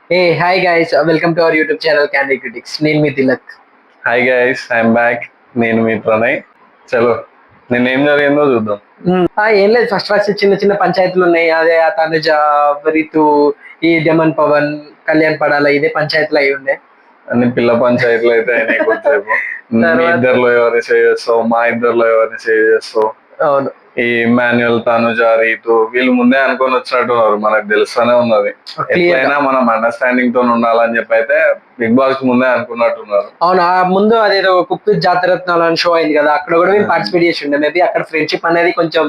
Hey, hi guys, welcome to our YouTube channel Candy Critics. నేను మీ Tilak. Hi guys, I'm back. నేను మీ ప్రణయ్. చలో, నిన్నేం జరిగిందో చూద్దాం. ఏం లేదు, ఫస్ట్ చిన్న చిన్న పంచాయతీలు ఉన్నాయి. అదే ఆ తనుజ, రితు, ఈ డెమన్ పవన్, కళ్యాణ్ పడాల ఇదే పంచాయతీలు అయి ఉండే. అన్ని పిల్ల పంచాయతీలు అయితే అయినాయి కొద్దిసేపు. మీ ఇద్దరిలో ఎవరిని సేవ్ చేస్తావు, మా ఇద్దరిలో ఎవరిని సేవ్ చేస్తావు. అవును, ఈ మాన్యువల్, తనుజ, రీతు వీళ్ళు ముందే అనుకొని వచ్చినట్టున్నారు. మనకు తెలుస్తూనే ఉన్నది. ఎట్లయినా మనం అండర్స్టాండింగ్ తో ఉండాలని చెప్పి అయితే బిగ్ బాస్ ముందే అనుకున్నట్టున్నారు. అవును. ఆ ముందు అదేదో కుక్ జాతరత్నాలు అని షో అయింది కదా, అక్కడ కూడా మేము పార్టిసిపేట్ చేసి ఉండే. మేబీ అక్కడ ఫ్రెండ్షిప్ అనేది కొంచెం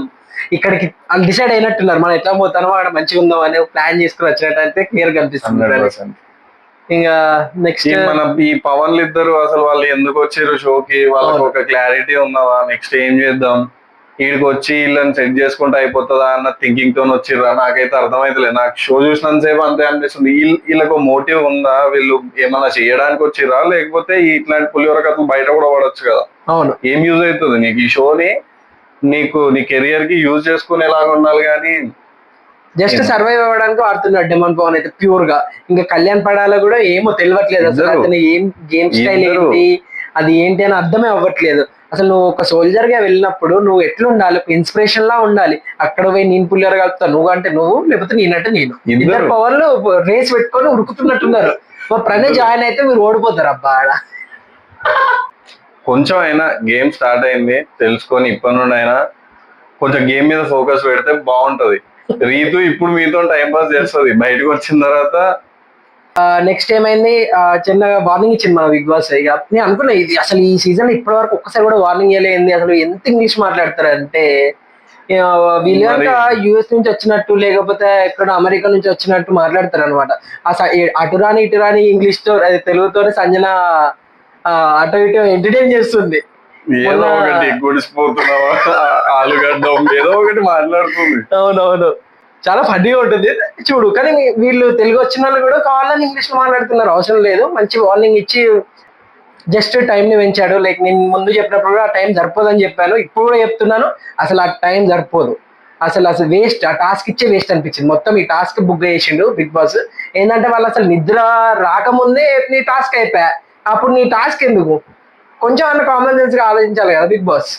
ఇక్కడికి డిసైడ్ అయినట్టున్నారు. మనం ఎట్లా పోతానో అక్కడ మంచిగా ఉందాం అనే ప్లాన్ చేసుకుని వచ్చినట్టు అయితే క్లియర్ కనిపిస్తుంది. ఇంకా నెక్స్ట్ మన ఈ పవన్లు ఇద్దరు అసలు వాళ్ళు ఎందుకు వచ్చారు షోకి, వాళ్ళకి ఒక క్లారిటీ ఉన్నదా, నెక్స్ట్ ఏం చేద్దాం, వీడికి వచ్చి వీళ్ళని సెట్ చేసుకుంటే అయిపోతుందా అన్న థింకింగ్ తో వచ్చిర్రా నాకైతే అర్థమైతలేదు. నాకు షో చూసినంత సేపు అంతే అనిపిస్తుంది. వీళ్ళకు మోటివ్ ఉందా, వీళ్ళు ఏమన్నా చేయడానికి వచ్చిర్రా, లేకపోతే ఇట్లాంటి పులిహోర కథలు బయట కూడా పడవచ్చు కదా. అవును, ఏం యూజ్ అవుతుంది నీకు ఈ షోని, నీ కెరియర్ కి యూజ్ చేసుకునేలాగా ఉండాలి కానీ జస్ట్ సర్వైవ్ అవ్వడానికి ఆడుతున్నాడు డెమన్ పవన్ అయితే ప్యూర్ గా. ఇంకా కళ్యాణ్ పడాలో కూడా ఏమో తెలియట్లేదు అసలు. అతను ఏం గేమ్ స్టైల్ ఏంటి, అది ఏంటి అని అర్థమే అవ్వట్లేదు అసలు. నువ్వు ఒక సోల్జర్ గా వెళ్ళినప్పుడు నువ్వు ఎట్లా ఉండాలి, ఒక ఇన్స్పిరేషన్ లా ఉండాలి. అక్కడ పోయి నేను పుల్లియర్ కలుపుతా, నువ్వు అంటే నువ్వు, లేకపోతే నేనంటే నేను. ఇద్దరు పవర్లు రేస్ పెట్టుకొని ఉరుకుతున్నట్టున్నారు. మా ప్రణయ్ జాయిన్ అయితే మీరు ఓడిపోతారు అబ్బా. కొంచెం అయినా గేమ్ స్టార్ట్ అయింది తెలుసుకొని ఇప్పటి నుండి అయినా కొంచెం గేమ్ మీద ఫోకస్ పెడితే బాగుంటది. రీతు ఇప్పుడు మీతో టైం పాస్ చేస్తుంది, బయటకు వచ్చిన తర్వాత. నెక్స్ట్ ఏమైంది, చిన్నగా వార్నింగ్ ఇచ్చింది మన బిగ్ బాస్. ఇక నేను అనుకున్నా ఇది అసలు ఈ సీజన్ ఇప్పటి వరకు ఒక్కసారి కూడా వార్నింగ్ ఇవ్వలేదు. అసలు ఎంత ఇంగ్లీష్ మాట్లాడతారంటే, వీళ్ళు కనుక యుఎస్ నుంచి వచ్చినట్టు లేకపోతే ఎక్కడ అమెరికా నుంచి వచ్చినట్టు మాట్లాడతారు అనమాట. అటురాని ఇటురాని ఇంగ్లీష్ తో తెలుగుతోనే సంజన అటు ఇటు ఎంటర్టైన్ చేస్తుంది. ఏదో ఒకటి గుడిసిపోతున్నావా, ఆలుగడ్డం ఏదో ఒకటి మాట్లాడుతుంది. అవునవును, చాలా ఫన్నీగా ఉంటుంది చూడు. కానీ వీళ్ళు తెలుగు వచ్చిన వాళ్ళు కూడా కావాలని ఇంగ్లీష్ లో మాట్లాడుతున్నారు. అవసరం లేదు, మంచి వార్నింగ్ ఇచ్చి జస్ట్ టైం ని పెంచాడు. లైక్ నేను ముందు చెప్పినప్పుడు కూడా ఆ టైం సరిపోదని చెప్పాను, ఇప్పుడు కూడా చెప్తున్నాను. అసలు ఆ టైం సరిపోదు, అసలు వేస్ట్. ఆ టాస్క్ ఇచ్చే వేస్ట్ అనిపించింది. మొత్తం ఈ టాస్క్ బుక్ చేసిండు బిగ్ బాస్. ఏంటంటే వాళ్ళు అసలు నిద్ర రాకముందే నీ టాస్క్ అయిపోయా. అప్పుడు నీ టాస్క్ ఎందుకు? కొంచెం అన్న కామన్ సెన్స్ గా ఆలోచించాలి కదా బిగ్ బాస్.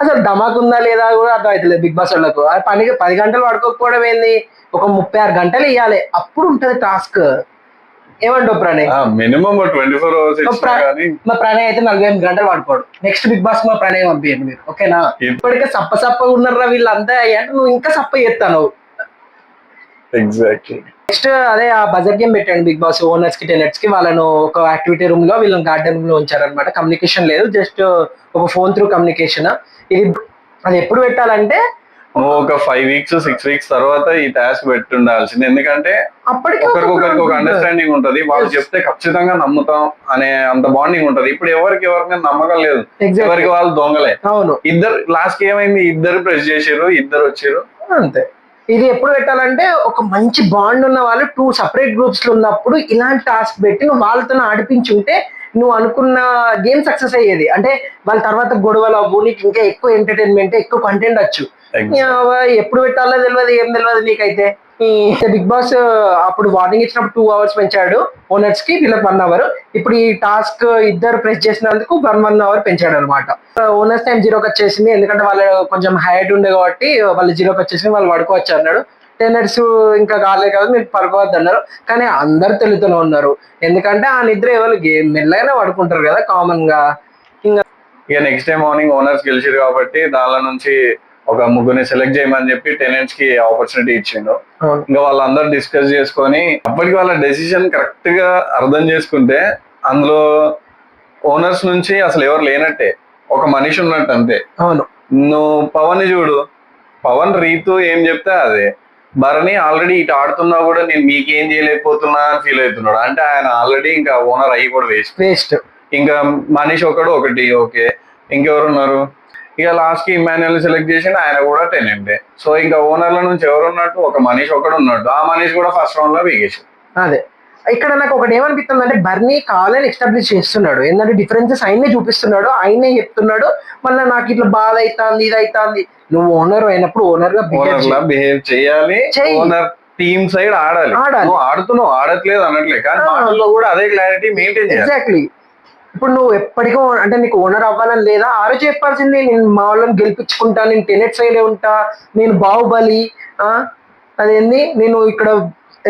అసలు ధమాక్ ఉందా లేదా కూడా అర్థం అవుతలేదు బిగ్ బాస్ వాళ్ళకు. పనికి 10 గంటలు పడుకోకపోవడం ఏంది, ఒక 36 గంటలు ఇవ్వాలి, అప్పుడు ఉంటది టాస్క్. ఏమంటావు ప్రణయ్? Minimum 24 hours. మా ప్రణయ్ అయితే 48 గంటలు పడుకోడు. నెక్స్ట్ బిగ్ బాస్ మా ప్రణయ్ పంపించండి మీరు, ఓకేనా? ఇప్పటికే సప్ప ఉన్నారా వీళ్ళంతా, అంటే నువ్వు ఇంకా సప్ప చేస్తాను. ఎగ్జాక్ట్లీ. నెక్స్ట్ అదే ఆ బజెట్ గేమ్ పెట్టండి బిగ్ బాస్ ఓనర్స్ కి, టెనెట్స్ కి. వాళ్ళను ఒక యాక్టివిటీ రూమ్ లో, వీళ్ళని గార్డెన్ రూమ్ లో ఉంచారనమాట. కమ్యూనికేషన్ లేదు, జస్ట్ ఒక ఫోన్ త్రూ కమ్యూనికేషన్. ఇది అది ఎప్పుడు పెట్టాలంటే నువ్వు ఒక 5 weeks 6 weeks తర్వాత ఈ టాస్క్ పెట్టుండాల్సింది. ఎందుకంటే ఒకరికొకరికి ఒక అండర్స్టాండింగ్ ఉంటది. వాళ్ళు చెప్తే ఖచ్చితంగా నమ్ముతాం అనే అంత బాండింగ్ ఉంటది. ఇప్పుడు ఎవరికి నమ్మకం లేదు, ఎవరికి వాళ్ళు దొంగలే. అవును, ఇద్దరు లాస్ట్ ఏమైంది, ఇద్దరు ప్రెస్ చేసారు, ఇద్దరు వచ్చారు అంతే. ఇది ఎప్పుడు పెట్టాలంటే ఒక మంచి బాండ్ ఉన్న వాళ్ళు 2 separate గ్రూప్స్ లో ఉన్నప్పుడు ఇలాంటి టాస్క్ పెట్టి నువ్వు వాళ్ళతో ఆడిపించుంటే నువ్వు అనుకున్న గేమ్ సక్సెస్ అయ్యేది. అంటే వాళ్ళ తర్వాత గొడవలు అవ్వు, నీకు ఇంకా ఎక్కువ ఎంటర్టైన్మెంట్, ఎక్కువ కంటెంట్ వచ్చు. ఎప్పుడు పెట్టాలో తెలియదు, ఏం తెలియదు నీకైతే. బిగ్ బాస్ అప్పుడు వార్నింగ్ ఇచ్చినప్పుడు 2 hours పెంచాడు ఓనర్స్ కి, వీళ్ళకి 1 hour. ఇప్పుడు ఈ టాస్క్ ఇద్దరు ప్రెస్ చేసినందుకు 1 hour పెంచాడు అనమాట. ఓనర్స్ టైం 0కి వచ్చేసింది, ఎందుకంటే వాళ్ళు కొంచెం హైట్ ఉండే కాబట్టి వాళ్ళు 0కి వచ్చేసింది, వాళ్ళు పడుకోవచ్చు అన్నాడు. టెనర్స్ ఇంకా కాలేదు కదా మీరు పడుకోవద్దు అన్నారు. కానీ అందరు తెలుగుతూనే ఉన్నారు, ఎందుకంటే ఆ నిద్ర ఎవరు మెల్లగానే పడుకుంటారు కదా కామన్ గా. ఇక నెక్స్ట్ డే మార్నింగ్ ఓనర్స్ గెలిచారు కాబట్టి దానిలో నుంచి ఒక ముగ్గురిని సెలెక్ట్ చేయమని చెప్పి టెనెంట్స్ కి ఆపర్చునిటీ ఇచ్చిండు. ఇంకా వాళ్ళందరూ డిస్కస్ చేసుకొని అప్పటికి వాళ్ళ డెసిషన్ కరెక్ట్ గా అర్థం చేసుకుంటే అందులో ఓనర్స్ నుంచి అసలు ఎవరు లేనట్టే, ఒక మనిషి ఉన్నట్టు అంతే. అవును, నువ్వు పవన్ చూడు, పవన్ రీతు ఏం చెప్తే అదే. భరణి ఆల్రెడీ ఇటు ఆడుతున్నా కూడా నేను మీకేం చేయలేకపోతున్నా అని ఫీల్ అవుతున్నాడు. అంటే ఆయన ఆల్రెడీ ఇంకా ఓనర్ అయ్యి కూడా వేస్ట్. ఇంకా మనిషి ఒకటి ఓకే, ఇంకెవరు ఉన్నారు? ఇక లాస్ట్ కి ఇమాన్యుయల్ సెలెక్ట్ చేసి ఆయన కూడా టెనెంటే. సో ఇంకా ఓనర్ల నుంచి ఎవరు ఉన్నట్టు, ఒక మనిషి ఒకడు ఉన్నట్టు. ఆ మనిషి కూడా ఫస్ట్ రౌండ్ లో వీగేసి. అదే ఇక్కడ నాకు ఒకటి ఏమనిపిస్తుంది అంటే, బర్నీ కావాలని ఎస్టాబ్లిష్ చేస్తున్నాడు. ఏంటంటే డిఫరెన్సెస్ ఆయనే చూపిస్తున్నాడు, ఆయనే చెప్తున్నాడు. మళ్ళీ నాకు ఇట్లా బాధ అవుతుంది, ఇది అవుతుంది. నువ్వు ఓనర్ అయినప్పుడు ఓనర్ గా బిహేవ్ చేయాలి. ఓనర్ టీమ్ సైడ్ ఆడాలి. ఆడాలి. నువ్వు ఆడుతున్నావు, ఆడట్లేదు అనట్లే, కానీ మాటల్లో కూడా అదే క్లారిటీ మెయింటైన్ చేయాలి. ఎగ్జాక్ట్లీ. ఇప్పుడు నువ్వు ఎప్పటికో అంటే నీకు ఓనర్ అవ్వాలని లేదా, ఆ రోజు చెప్పాల్సింది నేను మా వాళ్ళని గెలిపించుకుంటా, నేను టెనెట్ సైడే ఉంటా, నేను బాహుబలి, అదేంది నేను ఇక్కడ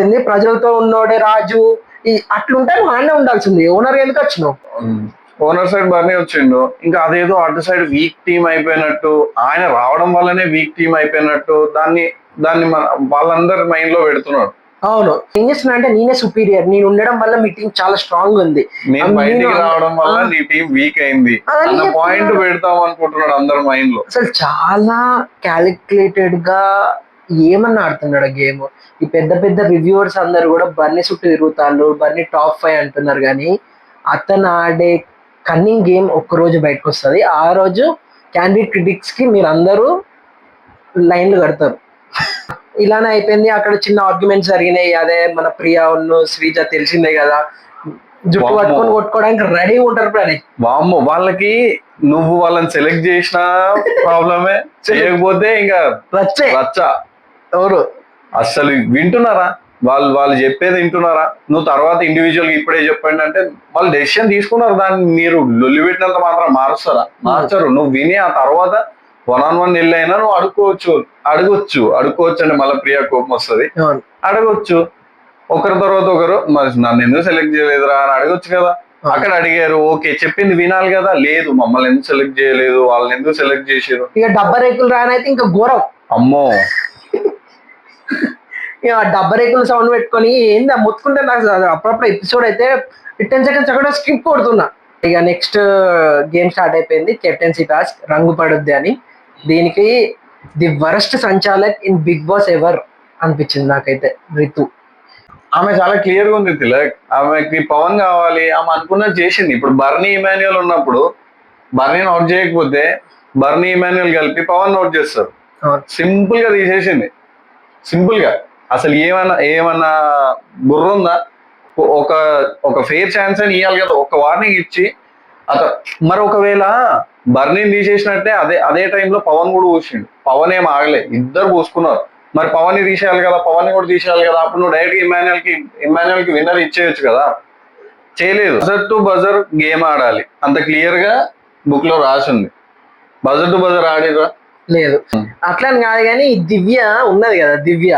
ఏంది ప్రజలతో ఉన్నోడే రాజు, అట్లుంటే నువ్వు ఆడనే ఉండాల్సింది. ఓనర్ ఎందుకు వచ్చినావు? ఓనర్ సైడ్ బర్నీ వచ్చిండు, ఇంకా అదేదో అటు సైడ్ వీక్ టీమ్ అయిపోయినట్టు, ఆయన రావడం వల్లనే వీక్ టీమ్ అయిపోయినట్టు దాన్ని వాళ్ళందరి మైండ్ లో పెడుతున్నాడు. అవును, ఏం చేస్తున్నా అంటే నేనే సుపీరియర్, నేను ఉండడం వల్ల మీ టీం చాలా స్ట్రాంగ్ ఉంది, నేను బయటికి రావడం వల్ల నీ టీం వీక్ అయింది అన్న పాయింట్ పెడతాం అనుకుంటున్నాడు అందరి మైండ్ లో. అసలు చాలా క్యాలిక్యులేటెడ్ గా ఏమన్నా ఆడుతున్నాడు గేమ్. ఈ పెద్ద పెద్ద రివ్యూవర్స్ అందరు కూడా బర్నీ చుట్టూ తిరుగుతారు, బర్నీ టాప్ 5 అంటున్నారు, కానీ అతను ఆడే కన్నింగ్ గేమ్ ఒక్క రోజు బయటకు వస్తుంది. ఆ రోజు క్యాండిడేట్ క్రిటిక్స్ కి మీరు అందరూ లైన్లు కడతారు. ఇలానే అయిపోయింది. అక్కడ చిన్న ఆర్గ్యుమెంట్స్ జరిగినాయి. అదే మన ప్రియా ఉన్ను శ్రీజ తెలిసిందే కదా, జుట్టు పట్టుకొని కొట్టుకోవడానికి రెడీ ఉంటారు. వామ్మో, వాళ్ళకి నువ్వు వాళ్ళని సెలెక్ట్ చేసిన ప్రాబ్లమే, చేయకపోతే ఇంకా రచ్చ. ఎవరు అసలు వింటున్నారా? వాళ్ళు చెప్పేది వింటున్నారా? నువ్వు తర్వాత ఇండివిజువల్ గా ఇప్పుడే చెప్పండి అంటే వాళ్ళు డెసిషన్ తీసుకున్నారు, దాన్ని మీరు లొల్లి పెట్టినంత మాత్రం మారుస్తారా? మార్చరు. నువ్వు విని ఆ తర్వాత 1-on-1 వెళ్ళైనా నువ్వు అడుక్కోవచ్చు అంటే మళ్ళీ ప్రియా కోపం వస్తుంది, అడగొచ్చు. ఒకరి తర్వాత ఒకరు మరి నన్ను ఎందుకు సెలెక్ట్ చేయలేదురా అని అడగొచ్చు కదా. అక్కడ అడిగారు, ఓకే, చెప్పింది వినాలి కదా. లేదు, మమ్మల్ని ఎందుకు సెలెక్ట్ చేయలేదు, వాళ్ళని ఎందుకు సెలెక్ట్ చేసారు, ఇక డబ్బా రేకులు రానైతే ఇంకా ఘోరం. అమ్మో, ఇక డబ్బా రేకులు సౌండ్ పెట్టుకొని ఏంది ముత్తుకుంటే నాకు అప్పుడప్పుడు ఎపిసోడ్ అయితే 10 seconds అక్కడ స్కిప్ కొడుతున్నా. ఇక నెక్స్ట్ గేమ్ స్టార్ట్ అయిపోయింది, కెప్టెన్సీ టాస్క్ రంగు పడుద్ది అని. దీనికి ది వరస్ట్ సంచాలక్ ఇన్ బిగ్ బాస్ ఎవర్ అనిపించింది నాకైతే రితు. ఆమె చాలా క్లియర్ గా ఉంది తిలక్, ఆమెకి పవన్ కావాలి, ఆమె అనుకున్నది చేసింది. ఇప్పుడు బర్నీ ఇమాన్యుయల్ ఉన్నప్పుడు బర్నీని అవుట్ చేయకపోతే బర్నీ ఇమాన్యుయల్ కలిపి పవన్ అవుట్ చేస్తారు. సింపుల్ గా తీసేసింది, సింపుల్ గా. అసలు ఏమన్నా బుర్ర ఉందా? ఒక ఫెయిర్ ఛాన్స్ అని ఇవ్వాలి కదా, ఒక వార్నింగ్ ఇచ్చి మరి ఒకవేళ బర్నీని తీసేసినట్టే అదే టైంలో పవన్ కూడా పూసిండు. పవన్ ఏం ఆగలే, ఇద్దరు పూసుకున్నారు. మరి పవన్ ని తీసేయాలి కదా, పవన్ ని కూడా తీసేయాలి కదా. అప్పుడు నువ్వు డైరెక్ట్ ఇమాన్యుయల్ కి విన్నర్ ఇచ్చేయచ్చు కదా, చేయలేదు. బజర్ టు బజర్ గేమ్ ఆడాలి, అంత క్లియర్ గా బుక్ లో రాసింది. బజర్ టు బజర్ ఆడిరా లేదు, అట్లా కాదు. కానీ దివ్య ఉన్నది కదా, దివ్య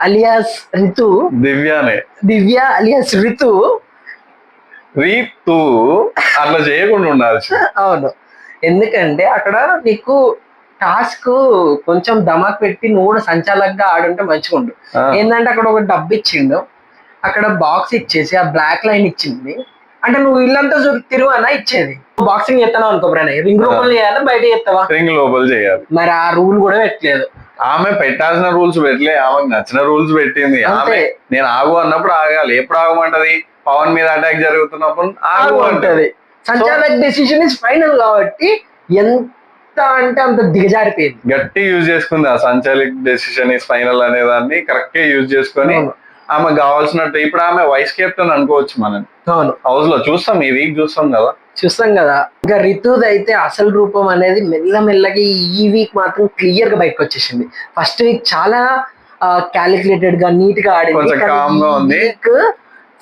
అలియాస్ రితు, దివ్య అలియాస్ రితు అట్లా చేయకుండా ఉండాలి. అవును, ఎందుకంటే అక్కడ నీకు టాస్క్ కొంచెం ధమాక్ పెట్టి నువ్వు కూడా సంచాలకంగా ఆడుంటే మంచిగా ఉండు. ఏంటంటే అక్కడ ఒక డబ్బు ఇచ్చిండు, అక్కడ బాక్స్ ఇచ్చేసి ఆ బ్లాక్ లైన్ ఇచ్చింది. అంటే నువ్వు ఇల్లంతా తిరువనా ఇచ్చేది. బాక్సింగ్ చేస్తాను అనుకో, రింగ్ లోపల చేయాలా బయట చేస్తావా? రింగ్ లోపల చేయాలి. మరి ఆ రూల్ కూడా పెట్టలేదు. ఆమె పెట్టాల్సిన రూల్స్ పెట్టలే, ఆమెకు నచ్చిన రూల్స్ పెట్టింది. ఆమె నేను ఆగు అన్నప్పుడు ఆగాలి. ఎప్పుడు ఆగమంటది? పవన్ మీద అటాక్ జరుగుతున్నప్పుడు ఆగు అంటది. సంచాలక్ డెసిషన్ ఇస్ ఫైనల్ కాబట్టి ఎంత అంటే అంత దిగజారిపోయింది. గట్టి యూజ్ చేసుకుంది ఆ సంచాలక్ డెసిషన్ ఇస్ ఫైనల్ అనే దాన్ని కరెక్ట్ గా యూజ్ చేసుకొని ఆమె కావాల్సినట్టు. ఇప్పుడు ఆమె వైస్ కెప్టెన్ అనుకోవచ్చు మనం హౌస్ లో. చూస్తాం, ఈ వీక్ చూస్తాం కదా. ఇంకా రితుది అయితే అసలు రూపం అనేది మెల్లమెల్లగా ఈ వీక్ మాత్రం క్లియర్ గా బయటకు వచ్చేసింది. ఫస్ట్ వీక్ చాలా క్యాలిక్యులేటెడ్ గా నీట్ గా ఆడింది.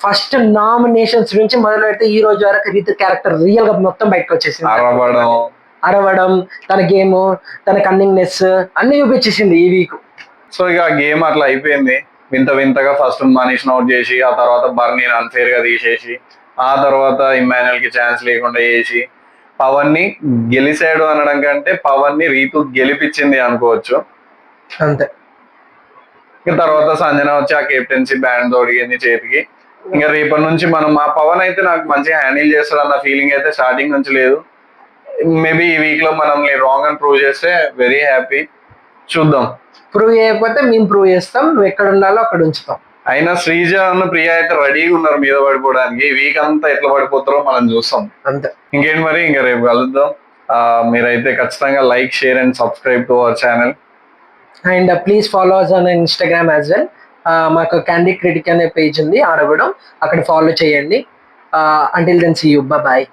ఫస్ట్ నామినేషన్స్ నుంచి మొదలు పెడితే ఈ రోజు వరకు రితు క్యారెక్టర్ రియల్ గా మొత్తం బయటకు వచ్చేసింది. అరవడం, తన గేమ్, తన కన్నింగ్నెస్ అన్ని చూపించేసింది ఈ వీక్. సో ఇక గేమ్ అట్లా అయిపోయింది. వింతగా ఫస్ట్ మనీష్ అవుట్ చేసి, ఆ తర్వాత బర్నీని అన్ఫేర్ గా తీసేసి, ఆ తర్వాత ఇమాన్యుయల్ కి ఛాన్స్ లేకుండా చేసి పవన్ ని గెలిచాడు అనడం కంటే పవన్ ని రీతు గెలిపించింది అనుకోవచ్చు అంతే. ఇక తర్వాత సంజన వచ్చి ఆ కెప్టెన్సీ బ్యాండ్ తోడిగింది చేతికి. ఇంకా రేపటి నుంచి మనం మా పవన్ అయితే నాకు మంచిగా హ్యాండిల్ చేస్తాడు అన్న ఫీలింగ్ అయితే స్టార్టింగ్ నుంచి లేదు. మేబీ ఈ వీక్ లో మనం రాంగ్ అని ప్రూవ్ చేస్తే వెరీ హ్యాపీ. చూద్దాం. ప్రూవ్ చేయకపోతే మేము ప్రూవ్ చేస్తాం, నువ్వు ఎక్కడ ఉండాలో అక్కడ ఉంచుతాం. అయినా శ్రీజ అన్న ప్రియా అయితే రెడీగా ఉన్నారు మీద పడిపోవడానికి. వీక్ అంతా ఎట్లా పడిపోతారో మనం చూస్తాం అంతే. ఇంకేంటి మరి, ఇంకా రేపు కలుద్దాం. మీరైతే ఖచ్చితంగా like, share and subscribe to our channel. And please follow us on Instagram as well. మాకు క్యాండీ క్రిటిక్ అనే పేజ్ ఉంది, ఆడవడం అక్కడ ఫాలో చేయండి. Until then see you, bye.